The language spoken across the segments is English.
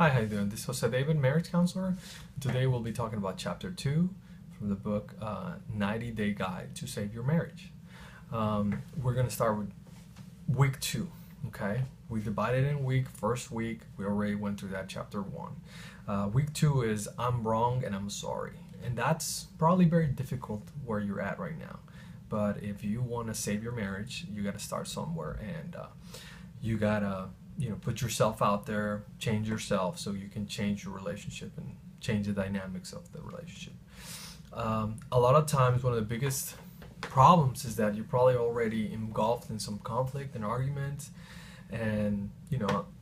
Hi, how you doing? This is Jose David, marriage counselor. Today we'll be talking about chapter 2 from the book 90 Day Guide to Save Your Marriage. We're going to start with week 2, okay? We divided in week. First week, we already went through that chapter 1. Week 2 is I'm wrong and I'm sorry. And that's probably very difficult where you're at right now. But if you want to save your marriage, you got to start somewhere, and you got to put yourself out there, change yourself so you can change your relationship and change the dynamics of the relationship. A lot of times one of the biggest problems is that you're probably already engulfed in some conflict and arguments, and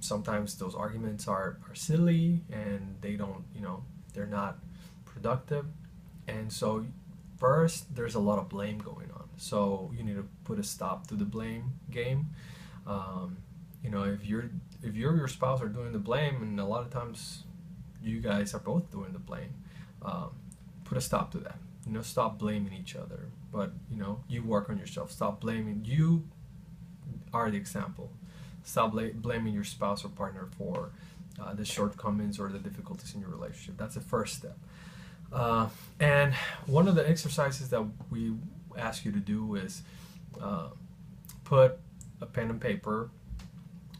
sometimes those arguments are silly, and they don't, they're not productive. And so first, there's a lot of blame going on, so you need to put a stop to the blame game. If your spouse are doing the blame, and a lot of times you guys are both doing the blame, put a stop to that. Stop blaming each other, but you work on yourself. Stop blaming. You are the example. Stop blaming your spouse or partner for the shortcomings or the difficulties in your relationship. That's the first step. And one of the exercises that we ask you to do is put a pen and paper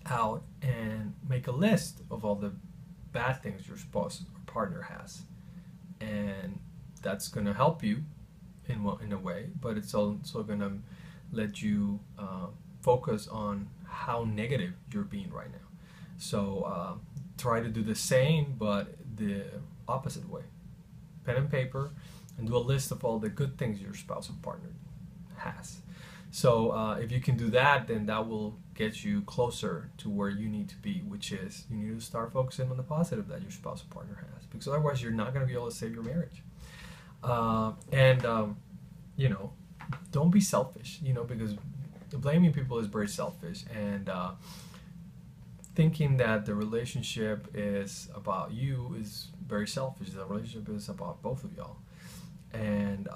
out and make a list of all the bad things your spouse or partner has, and that's going to help you in a way, but it's also going to let you focus on how negative you're being right now. So try to do the same but the opposite way. Pen and paper, and do a list of all the good things your spouse or partner has. So if you can do that, then that will get you closer to where you need to be, which is you need to start focusing on the positive that your spouse or partner has, because otherwise you're not going to be able to save your marriage. Don't be selfish, because blaming people is very selfish, and thinking that the relationship is about you is very selfish. The relationship is about both of y'all, and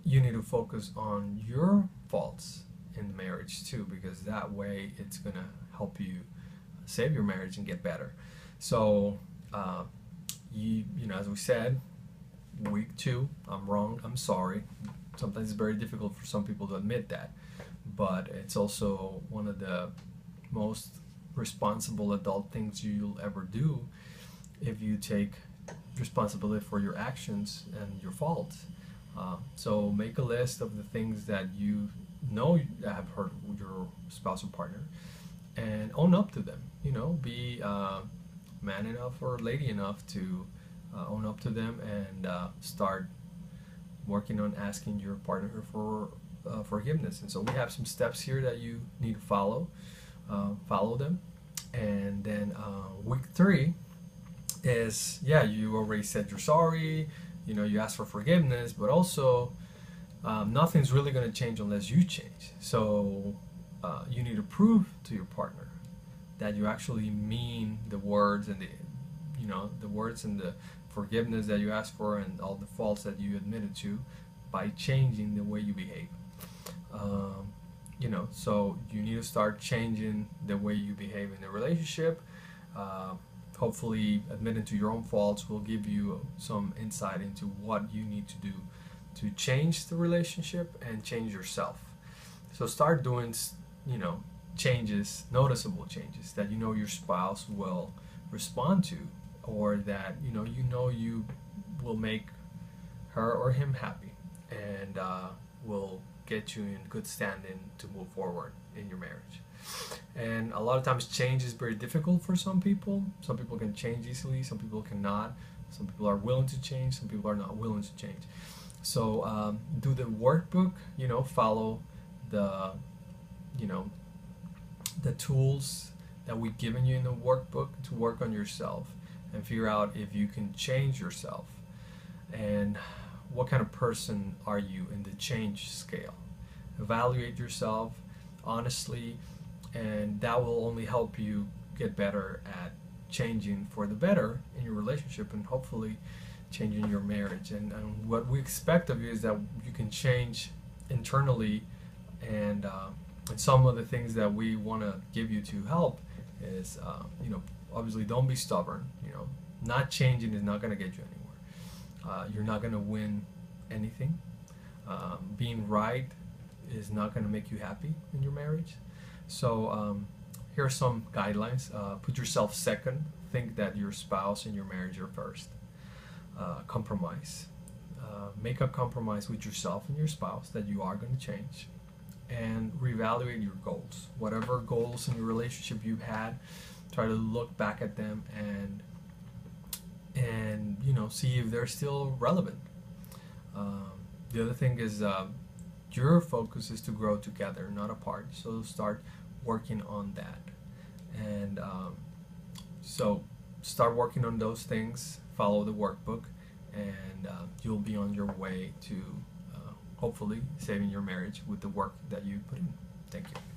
you need to focus on your faults in the marriage too, because that way it's going to help you save your marriage and get better. So as we said, week 2, I'm wrong, I'm sorry. Sometimes it's very difficult for some people to admit that, but it's also one of the most responsible adult things you'll ever do if you take responsibility for your actions and your faults. So make a list of the things that you know have hurt your spouse or partner, and own up to them. Be man enough or lady enough to own up to them, and start working on asking your partner for forgiveness. And so we have some steps here that you need to follow. Follow them, and then week 3 is, you already said you're sorry. You ask for forgiveness, but also nothing's really going to change unless you change. So you need to prove to your partner that you actually mean the words and the words and the forgiveness that you ask for, and all the faults that you admitted to, by changing the way you behave. So you need to start changing the way you behave in the relationship. Hopefully admitting to your own faults will give you some insight into what you need to do to change the relationship and change yourself. So start doing changes, noticeable changes that your spouse will respond to, or that you will make her or him happy, and will get you in good standing to move forward in your marriage. And a lot of times change is very difficult for some people. Some people can change easily, some people cannot. Some people are willing to change, some people are not willing to change. So do the workbook, follow the the tools that we've given you in the workbook to work on yourself and figure out if you can change yourself, and what kind of person are you in the change scale. Evaluate yourself honestly, and that will only help you get better at changing for the better in your relationship, and hopefully changing your marriage. And what we expect of you is that you can change internally, and some of the things that we want to give you to help is obviously don't be stubborn. Not changing is not going to get you anywhere. You're not going to win anything. Being right is not going to make you happy in your marriage. So here are some guidelines. Put yourself second. Think that your spouse and your marriage are first. Compromise. Make a compromise with yourself and your spouse that you are going to change, and reevaluate your goals. Whatever goals in your relationship you've had, try to look back at them and see if they're still relevant. The other thing is your focus is to grow together, not apart. So start working on that, and so start working on those things. Follow the workbook, and you'll be on your way to hopefully saving your marriage with the work that you put in. Thank you.